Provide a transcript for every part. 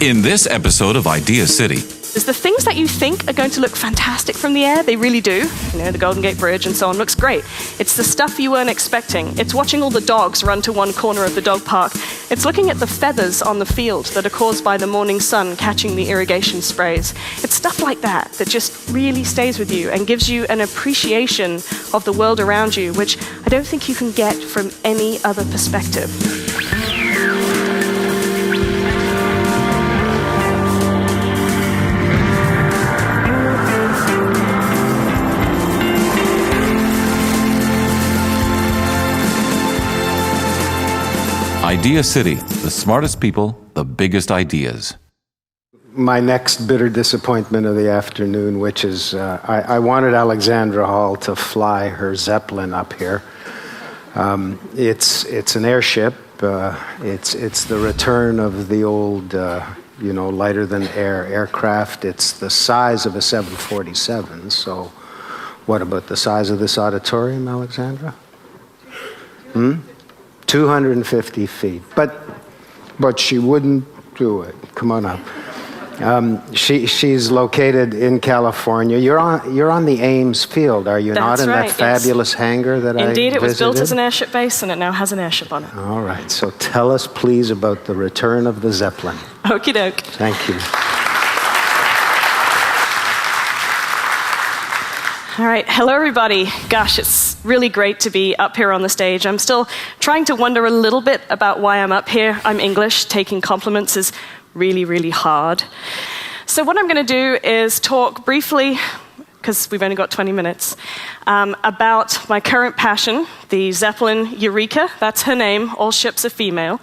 In this episode of Idea City, is the things that you think are going to look fantastic from the air, they really do. You know, the Golden Gate Bridge and so on looks great. It's the stuff you weren't expecting. It's watching all the dogs run to one corner of the dog park. It's looking at the feathers on the field that are caused by the morning sun catching the irrigation sprays. It's stuff like that that just really stays with you and gives you an appreciation of the world around you, which I don't think you can get from any other perspective. Idea City, the smartest people, the biggest ideas. My next bitter disappointment of the afternoon, which is I wanted Alexandra Hall to fly her Zeppelin up here. It's an airship. It's the return of the old, lighter than air aircraft. It's the size of a 747. So, what about the size of this auditorium, Alexandra? 250 feet. But she wouldn't do it. Come on up. She's located in California. You're on the Ames field, are you not? That's in right, that fabulous hangar that I visited? Indeed, it was built as an airship base, and it now has an airship on it. All right. So tell us, please, about the return of the Zeppelin. Okie doke. Thank you. All right, hello everybody. Gosh, it's really great to be up here on the stage. I'm still trying to wonder a little bit about why I'm up here. I'm English. Taking compliments is really, really hard. So what I'm going to do is talk briefly, because we've only got 20 minutes, about my current passion, the Zeppelin Eureka. That's her name. All ships are female.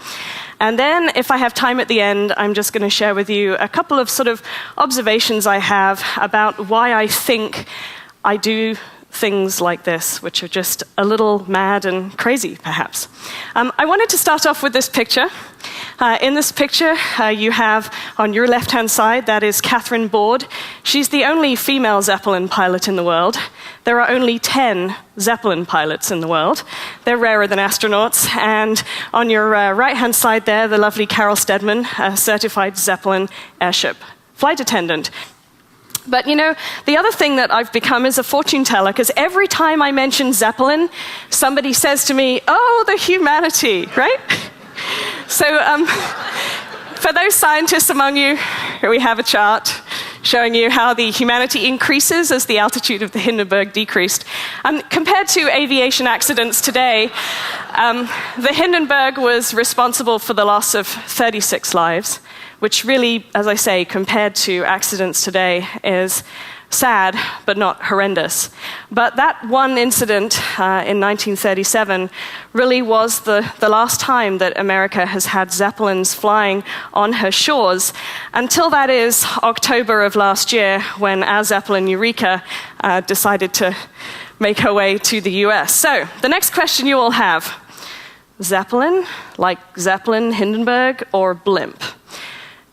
And then, if I have time at the end, I'm just going to share with you a couple of sort of observations I have about why I think I do things like this, which are just a little mad and crazy, perhaps. I wanted to start off with this picture. In this picture, you have on your left-hand side, that is Catherine Board. She's the only female Zeppelin pilot in the world. There are only 10 Zeppelin pilots in the world. They're rarer than astronauts. And on your right-hand side there, the lovely Carol Steadman, a certified Zeppelin airship flight attendant. But you know, the other thing that I've become is a fortune teller, because every time I mention Zeppelin, somebody says to me, "Oh, the humanity," right? So for those scientists among you, here we have a chart showing you how the humanity increases as the altitude of the Hindenburg decreased. Compared to aviation accidents today, the Hindenburg was responsible for the loss of 36 lives, which really, as I say, compared to accidents today, is sad, but not horrendous. But that one incident in 1937 really was the last time that America has had Zeppelins flying on her shores, until that is October of last year, when our Zeppelin Eureka decided to make her way to the US. So, the next question you all have, Zeppelin, like Zeppelin, Hindenburg, or blimp?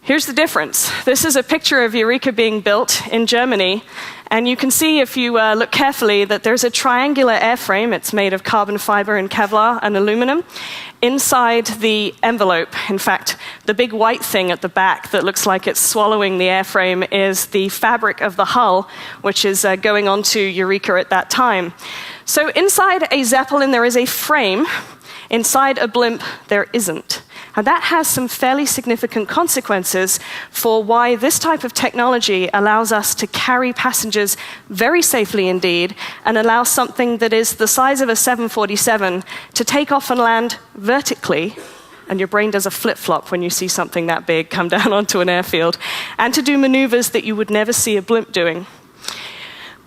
Here's the difference. This is a picture of Eureka being built in Germany, and you can see, if you look carefully, that there's a triangular airframe. It's made of carbon fiber and Kevlar and aluminum. Inside the envelope, in fact, the big white thing at the back that looks like it's swallowing the airframe is the fabric of the hull, which is going onto Eureka at that time. So inside a Zeppelin, there is a frame. Inside a blimp, there isn't. And that has some fairly significant consequences for why this type of technology allows us to carry passengers very safely indeed, and allow something that is the size of a 747 to take off and land vertically, and your brain does a flip-flop when you see something that big come down onto an airfield, and to do maneuvers that you would never see a blimp doing.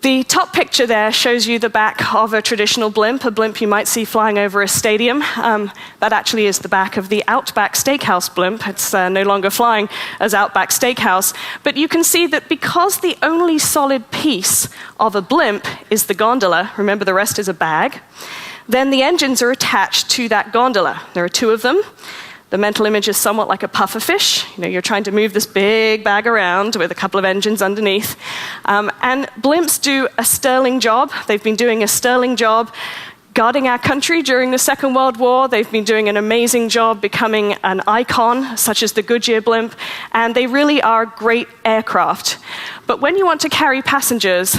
The top picture there shows you the back of a traditional blimp, a blimp you might see flying over a stadium. That actually is the back of the Outback Steakhouse blimp. It's no longer flying as Outback Steakhouse. But you can see that because the only solid piece of a blimp is the gondola, remember the rest is a bag, then the engines are attached to that gondola. There are two of them. The mental image is somewhat like a pufferfish. You know, you're trying to move this big bag around with a couple of engines underneath. And blimps do a sterling job. They've been doing a sterling job guarding our country during the Second World War. They've been doing an amazing job becoming an icon, such as the Goodyear blimp, and they really are great aircraft. But when you want to carry passengers,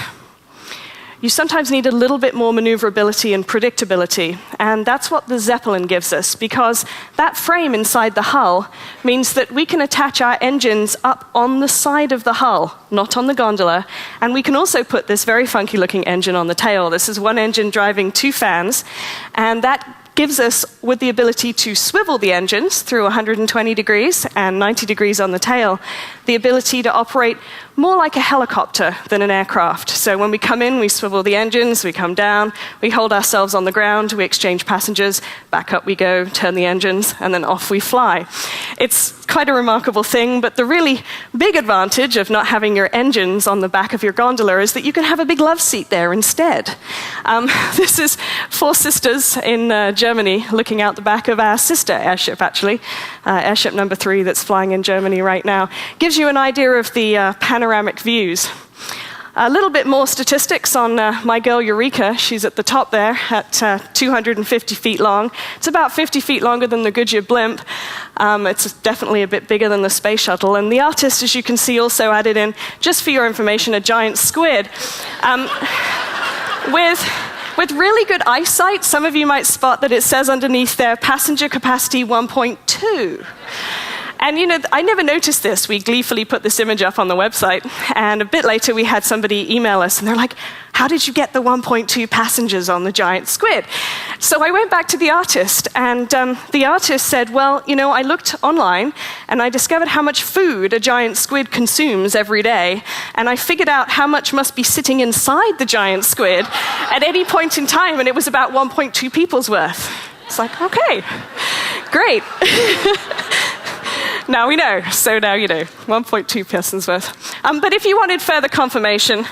you sometimes need a little bit more maneuverability and predictability, and that's what the Zeppelin gives us, because that frame inside the hull means that we can attach our engines up on the side of the hull, not on the gondola, and we can also put this very funky-looking engine on the tail. This is one engine driving 2 fans, and that gives us, with the ability to swivel the engines through 120 degrees and 90 degrees on the tail, the ability to operate more like a helicopter than an aircraft. So when we come in, we swivel the engines, we come down, we hold ourselves on the ground, we exchange passengers, back up we go, turn the engines, and then off we fly. It's quite a remarkable thing, but the really big advantage of not having your engines on the back of your gondola is that you can have a big love seat there instead. This is 4 sisters in Germany looking out the back of our sister airship, actually, airship number 3 that's flying in Germany right now. Gives you an idea of the panoramic views. A little bit more statistics on my girl Eureka. She's at the top there at 250 feet long. It's about 50 feet longer than the Goodyear blimp. It's definitely a bit bigger than the space shuttle. And the artist, as you can see, also added in, just for your information, a giant squid. With really good eyesight, some of you might spot that it says underneath there, passenger capacity 1.2. And you know, I never noticed this. We gleefully put this image up on the website, and a bit later we had somebody email us, and they're like, how did you get the 1.2 passengers on the giant squid? So I went back to the artist, and the artist said, well, you know, I looked online, and I discovered how much food a giant squid consumes every day, and I figured out how much must be sitting inside the giant squid at any point in time, and it was about 1.2 people's worth. It's like, okay, great. Now we know, so now you know, 1.2 persons worth. But if you wanted further confirmation,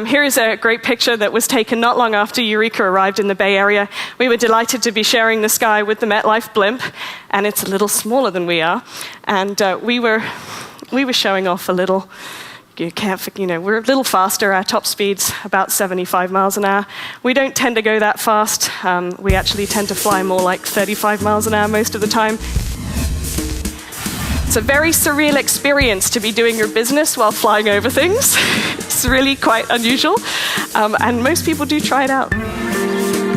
here is a great picture that was taken not long after Eureka arrived in the Bay Area. We were delighted to be sharing the sky with the MetLife blimp, and it's a little smaller than we are. And we were showing off a little. We're a little faster. Our top speed's about 75 miles an hour. We don't tend to go that fast. We actually tend to fly more like 35 miles an hour most of the time. It's a very surreal experience to be doing your business while flying over things. It's really quite unusual, and most people do try it out.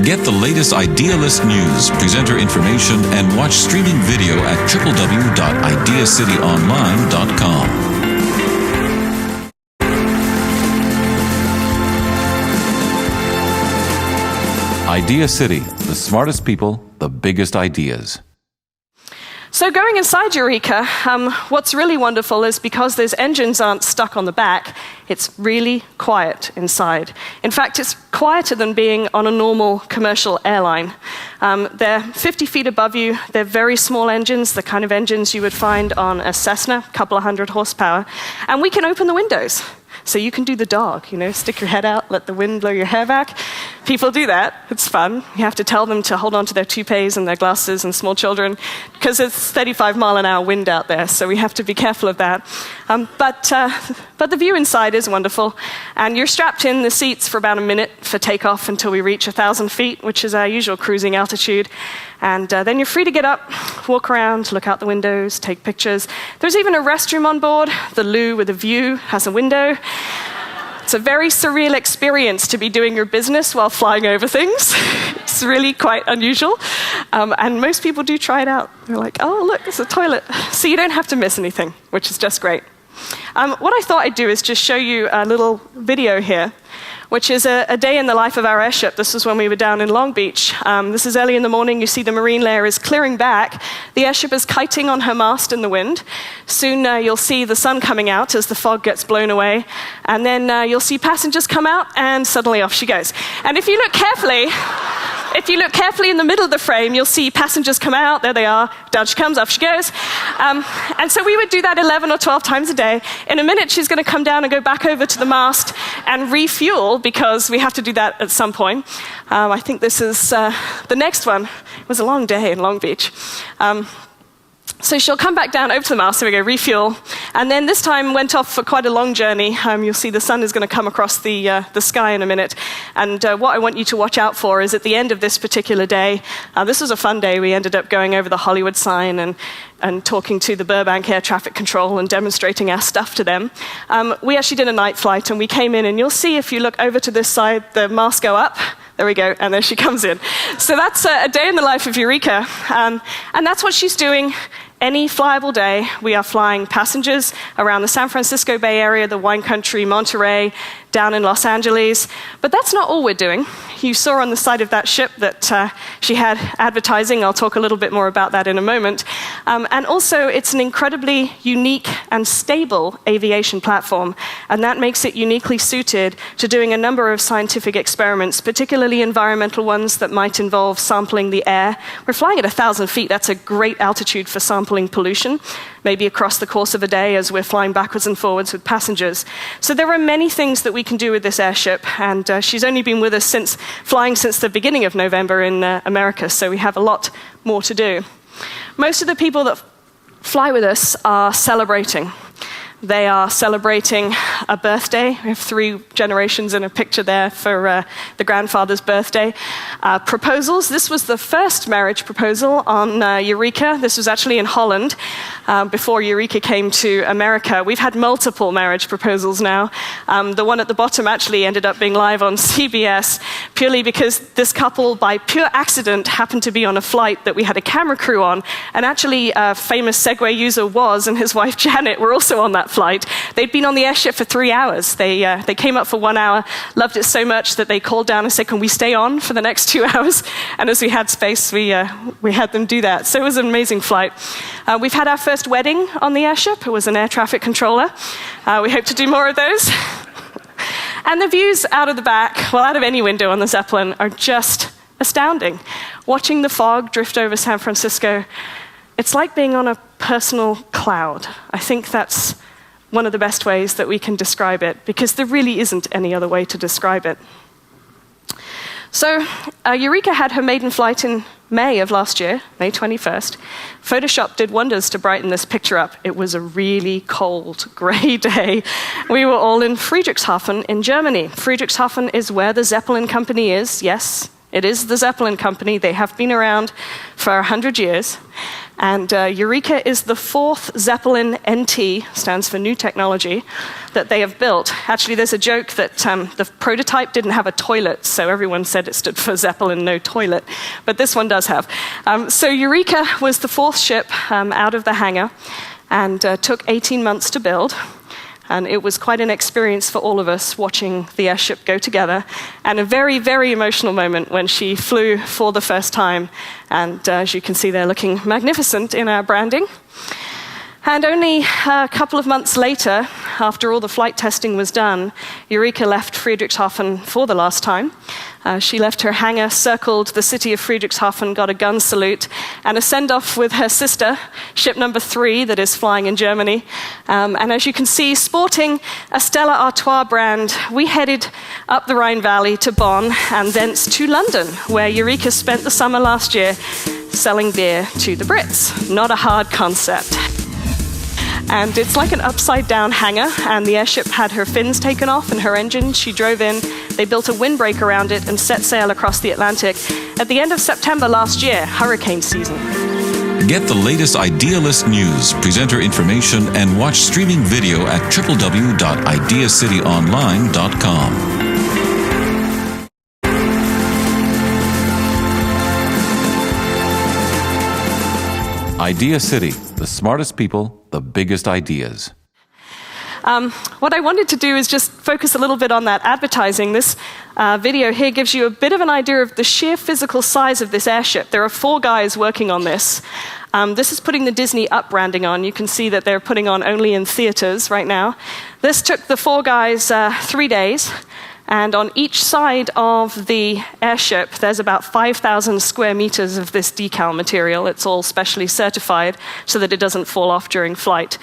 Get the latest Idealist news, presenter information, and watch streaming video at www.ideacityonline.com. Idea City, the smartest people, the biggest ideas. So going inside Eureka, what's really wonderful is because those engines aren't stuck on the back, it's really quiet inside. In fact, it's quieter than being on a normal commercial airline. They're 50 feet above you. They're very small engines, the kind of engines you would find on a Cessna, a couple of 100 horsepower. And we can open the windows. So you can do the dog, stick your head out, let the wind blow your hair back. People do that. It's fun. You have to tell them to hold on to their toupees and their glasses and small children because it's 35-mile-an-hour wind out there, so we have to be careful of that. But the view inside is wonderful, and you're strapped in the seats for about a minute for takeoff until we reach 1,000 feet, which is our usual cruising altitude. And then you're free to get up, walk around, look out the windows, take pictures. There's even a restroom on board. The loo with a view has a window. It's a very surreal experience to be doing your business while flying over things. It's really quite unusual. And most people do try it out. They're like, oh, look, there's a toilet. So you don't have to miss anything, which is just great. What I thought I'd do is just show you a little video here, which is a day in the life of our airship. This was when we were down in Long Beach. This is early in the morning. You see the marine layer is clearing back. The airship is kiting on her mast in the wind. Soon you'll see the sun coming out as the fog gets blown away. And then you'll see passengers come out, and suddenly off she goes. And if you look carefully in the middle of the frame, you'll see passengers come out. There they are. Down she comes, off she goes. And so we would do that 11 or 12 times a day. In a minute, she's going to come down and go back over to the mast and refuel, because we have to do that at some point. I think this is the next one. It was a long day in Long Beach. So she'll come back down over to the mast, so we go refuel, And then this time went off for quite a long journey. You'll see the sun is going to come across the sky in a minute. And what I want you to watch out for is at the end of this particular day, this was a fun day. We ended up going over the Hollywood sign and talking to the Burbank Air Traffic Control and demonstrating our stuff to them. We actually did a night flight, and we came in, and you'll see if you look over to this side, the masts go up. There we go, and there she comes in. So that's a day in the life of Eureka, and that's what she's doing any flyable day. We are flying passengers around the San Francisco Bay Area, the wine country, Monterey, down in Los Angeles. But that's not all we're doing. You saw on the side of that ship that she had advertising. I'll talk a little bit more about that in a moment. And also, it's an incredibly unique and stable aviation platform, and that makes it uniquely suited to doing a number of scientific experiments, particularly environmental ones that might involve sampling the air. We're flying at 1,000 feet. That's a great altitude for sampling pollution, maybe across the course of a day as we're flying backwards and forwards with passengers. So there are many things that we can do with this airship, and she's only been with us flying since the beginning of November in America, so we have a lot more to do. Most of the people that fly with us are celebrating. They are celebrating a birthday. We have 3 generations in a picture there for the grandfather's birthday. Proposals. This was the first marriage proposal on Eureka. This was actually in Holland before Eureka came to America. We've had multiple marriage proposals now. The one at the bottom actually ended up being live on CBS purely because this couple, by pure accident, happened to be on a flight that we had a camera crew on. And actually, a famous Segway user Woz and his wife Janet were also on that flight. They'd been on the airship for 3 hours. They came up for 1 hour, loved it so much that they called down and said, "Can we stay on for the next 2 hours?" And as we had space, we had them do that. So it was an amazing flight. We've had our first wedding on the airship. It was an air traffic controller. We hope to do more of those. And the views out of the back, well, out of any window on the Zeppelin, are just astounding. Watching the fog drift over San Francisco, it's like being on a personal cloud. I think that's one of the best ways that we can describe it, because there really isn't any other way to describe it. So Eureka had her maiden flight in May of last year, May 21st. Photoshop did wonders to brighten this picture up. It was a really cold, grey day. We were all in Friedrichshafen in Germany. Friedrichshafen is where the Zeppelin company is. Yes, it is the Zeppelin company. They have been around for 100 years. And Eureka is the 4th Zeppelin NT, stands for New Technology, that they have built. Actually, there's a joke that the prototype didn't have a toilet, so everyone said it stood for Zeppelin, no toilet. But this one does have. So Eureka was the 4th ship out of the hangar and took 18 months to build. And it was quite an experience for all of us watching the airship go together, and a very, very emotional moment when she flew for the first time. And as you can see, they're looking magnificent in our branding. And only a couple of months later, after all the flight testing was done, Eureka left Friedrichshafen for the last time. She left her hangar, circled the city of Friedrichshafen, got a gun salute, and a send-off with her sister, ship number 3 that is flying in Germany. And as you can see, sporting a Stella Artois brand, we headed up the Rhine Valley to Bonn and thence to London, where Eureka spent the summer last year selling beer to the Brits. Not a hard concept. And it's like an upside-down hangar, and the airship had her fins taken off and her engine. She drove in, they built a windbreak around it and set sail across the Atlantic. At the end of September last year, hurricane season. Get the latest Idealist news, presenter information, and watch streaming video at www.ideacityonline.com. Idea City, the smartest people, the biggest ideas. What I wanted to do is just focus a little bit on that advertising. This video here gives you a bit of an idea of the sheer physical size of this airship. There are 4 guys working on this. This is putting the Disney Up branding on. You can see that they're putting on only in theaters right now. This took the 4 guys 3 days. And on each side of the airship, there's about 5,000 square meters of this decal material. It's all specially certified so that it doesn't fall off during flight.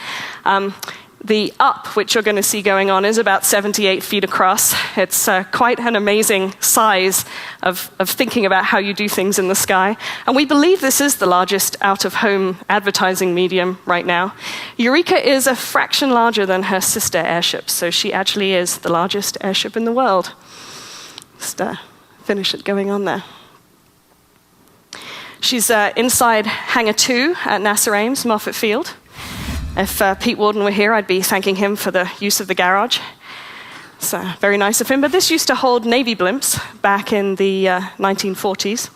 The up, which you're going to see going on, is about 78 feet across. It's quite an amazing size of thinking about how you do things in the sky. And we believe this is the largest out-of-home advertising medium right now. Eureka is a fraction larger than her sister airship, so she actually is the largest airship in the world. Just finish it going on there. She's inside Hangar 2 at NASA Ames, Moffett Field. If Pete Warden were here, I'd be thanking him for the use of the garage. It's very nice of him. But this used to hold Navy blimps back in the 1940s.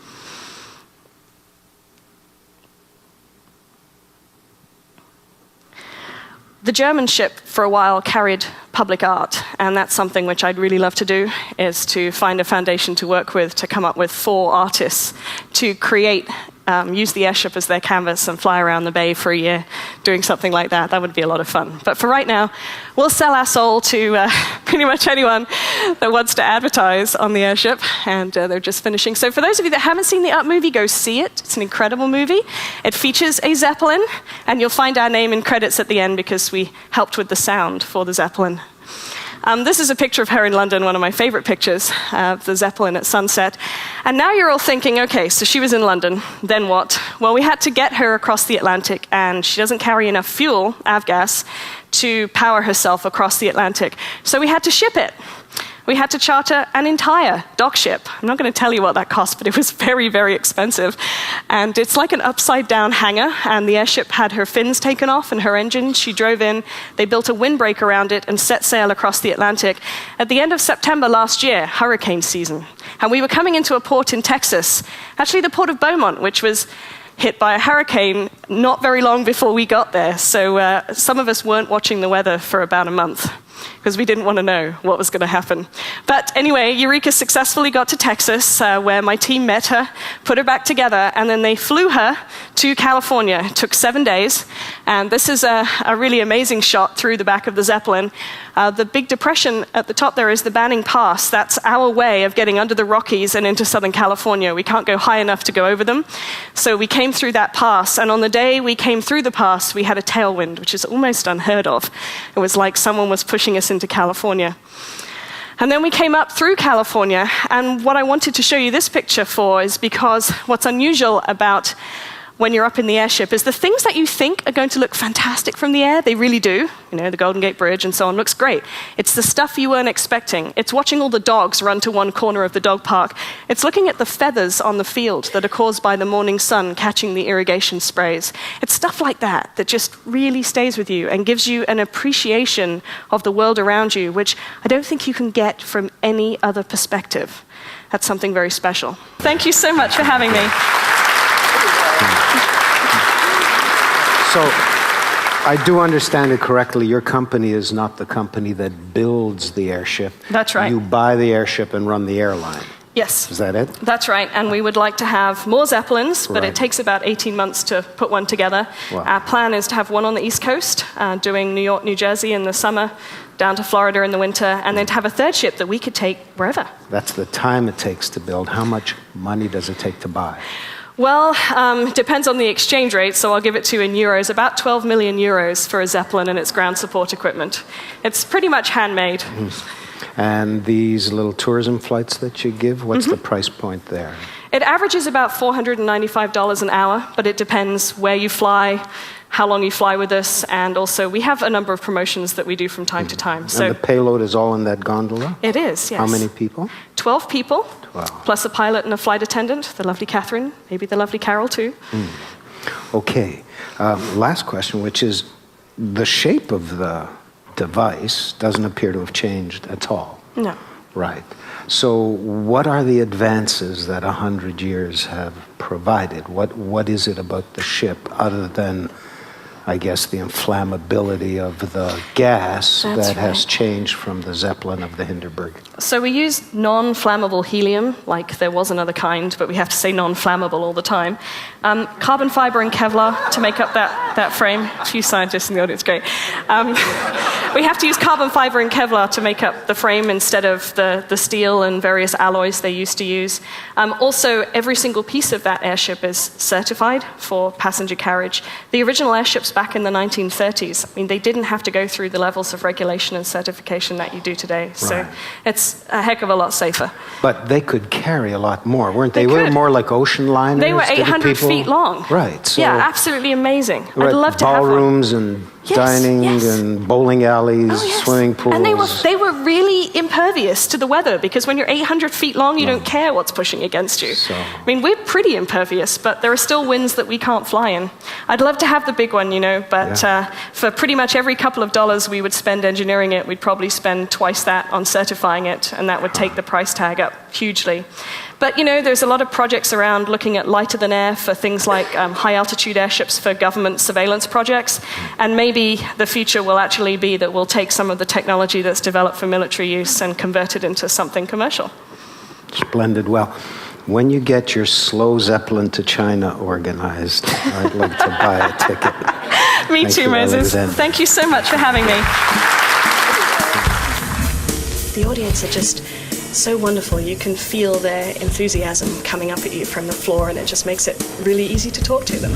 The German ship, for a while, carried public art, and that's something which I'd really love to do, is to find a foundation to work with, to come up with 4 artists to create, use the airship as their canvas and fly around the bay for a year doing something like that. That would be a lot of fun. But for right now, we'll sell our soul to pretty much anyone that wants to advertise on the airship, and they're just finishing. So for those of you that haven't seen the Up movie, go see it. It's an incredible movie. It features a Zeppelin, and you'll find our name in credits at the end because we helped with the sound for the Zeppelin. This is a picture of her in London, one of my favorite pictures of the Zeppelin at sunset. And now you're all thinking, okay, so she was in London, then what? Well, we had to get her across the Atlantic, and she doesn't carry enough fuel, avgas, to power herself across the Atlantic. So we had to ship it. We had to charter an entire dock ship. I'm not going to tell you what that cost, but it was very, very expensive. And it's like an upside-down hangar, and the airship had her fins taken off and her engine. She drove in, they built a windbreak around it, and set sail across the Atlantic. At the end of September last year, hurricane season, and we were coming into a port in Texas, actually the port of Beaumont, which was hit by a hurricane not very long before we got there. So some of us weren't watching the weather for about a month, because we didn't want to know what was going to happen. But anyway, Eureka successfully got to Texas, where my team met her, put her back together, and then they flew her to California. It took 7 days, and this is a really amazing shot through the back of the Zeppelin. The big depression at the top there is the Banning Pass. That's our way of getting under the Rockies and into Southern California. We can't go high enough to go over them, so we came through that pass, and on the day we came through the pass, we had a tailwind, which is almost unheard of. It was like someone was pushing us into California. And then we came up through California, and what I wanted to show you this picture for is because what's unusual about when you're up in the airship is the things that you think are going to look fantastic from the air, they really do. You know, the Golden Gate Bridge and so on looks great. It's the stuff you weren't expecting. It's watching all the dogs run to one corner of the dog park. It's looking at the feathers on the field that are caused by the morning sun catching the irrigation sprays. It's stuff like that that just really stays with you and gives you an appreciation of the world around you, which I don't think you can get from any other perspective. That's something very special. Thank you so much for having me. So, I do understand it correctly. Your company is not the company that builds the airship. That's right. You buy the airship and run the airline. Yes. Is that it? That's right. And we would like to have more Zeppelins, but Right. it takes about 18 months to put one together. Wow. Our plan is to have one on the East Coast, doing New York, New Jersey in the summer, down to Florida in the winter, and then to have a third ship that we could take wherever. That's the time it takes to build. How much money does it take to buy? Well, depends on the exchange rate, so I'll give it to you in euros. About 12 million euros for a Zeppelin and its ground support equipment. It's pretty much handmade. And these little tourism flights that you give, what's the price point there? It averages about $495 an hour, but it depends where you fly, how long you fly with us, and also we have a number of promotions that we do from time to time. So And the payload is all in that gondola? it is, yes. How many people? 12 people, 12. plus a pilot and a flight attendant, the lovely Catherine, maybe the lovely Carol too. Okay. Last question, which is the shape of the device doesn't appear to have changed at all. No. Right. So what are the advances that 100 years have provided? What is it about the ship other than, I guess, the inflammability of the gas That's that has right. changed from the Zeppelin of the Hindenburg? So we use non-flammable helium, like there was another kind, but we have to say non-flammable all the time. Carbon fiber and Kevlar to make up that frame. A few scientists in the audience, great. We have to use carbon fiber and Kevlar to make up the frame instead of the steel and various alloys they used to use. Also, every single piece of that airship is certified for passenger carriage. The original airships back in the 1930s, I mean, they didn't have to go through the levels of regulation and certification that you do today. So Right. it's a heck of a lot safer. But they could carry a lot more, weren't they? They were could. more like ocean liners. They were did 800 people- feet long. Right. So yeah, absolutely amazing. we're I'd at love to have one. ballrooms and Yes, dining yes. and bowling alleys, Oh, yes. swimming pools. And they were really impervious to the weather, because when you're 800 feet long, you don't care what's pushing against you. So- I mean, we're pretty impervious, but there are still winds that we can't fly in. I'd love to have the big one, but for pretty much every couple of dollars we would spend engineering it, we'd probably spend twice that on certifying it, and that would take the price tag up hugely. But, there's a lot of projects around looking at lighter than air for things like high-altitude airships for government surveillance projects. And maybe the future will actually be that we'll take some of the technology that's developed for military use and convert it into something commercial. Splendid. Well, when you get your slow Zeppelin to China organized, I'd like to buy a ticket. Me Thank too, you, Moses. Alexandra. Thank you so much for having me. The audience are just so wonderful. You can feel their enthusiasm coming up at you from the floor, and it just makes it really easy to talk to them.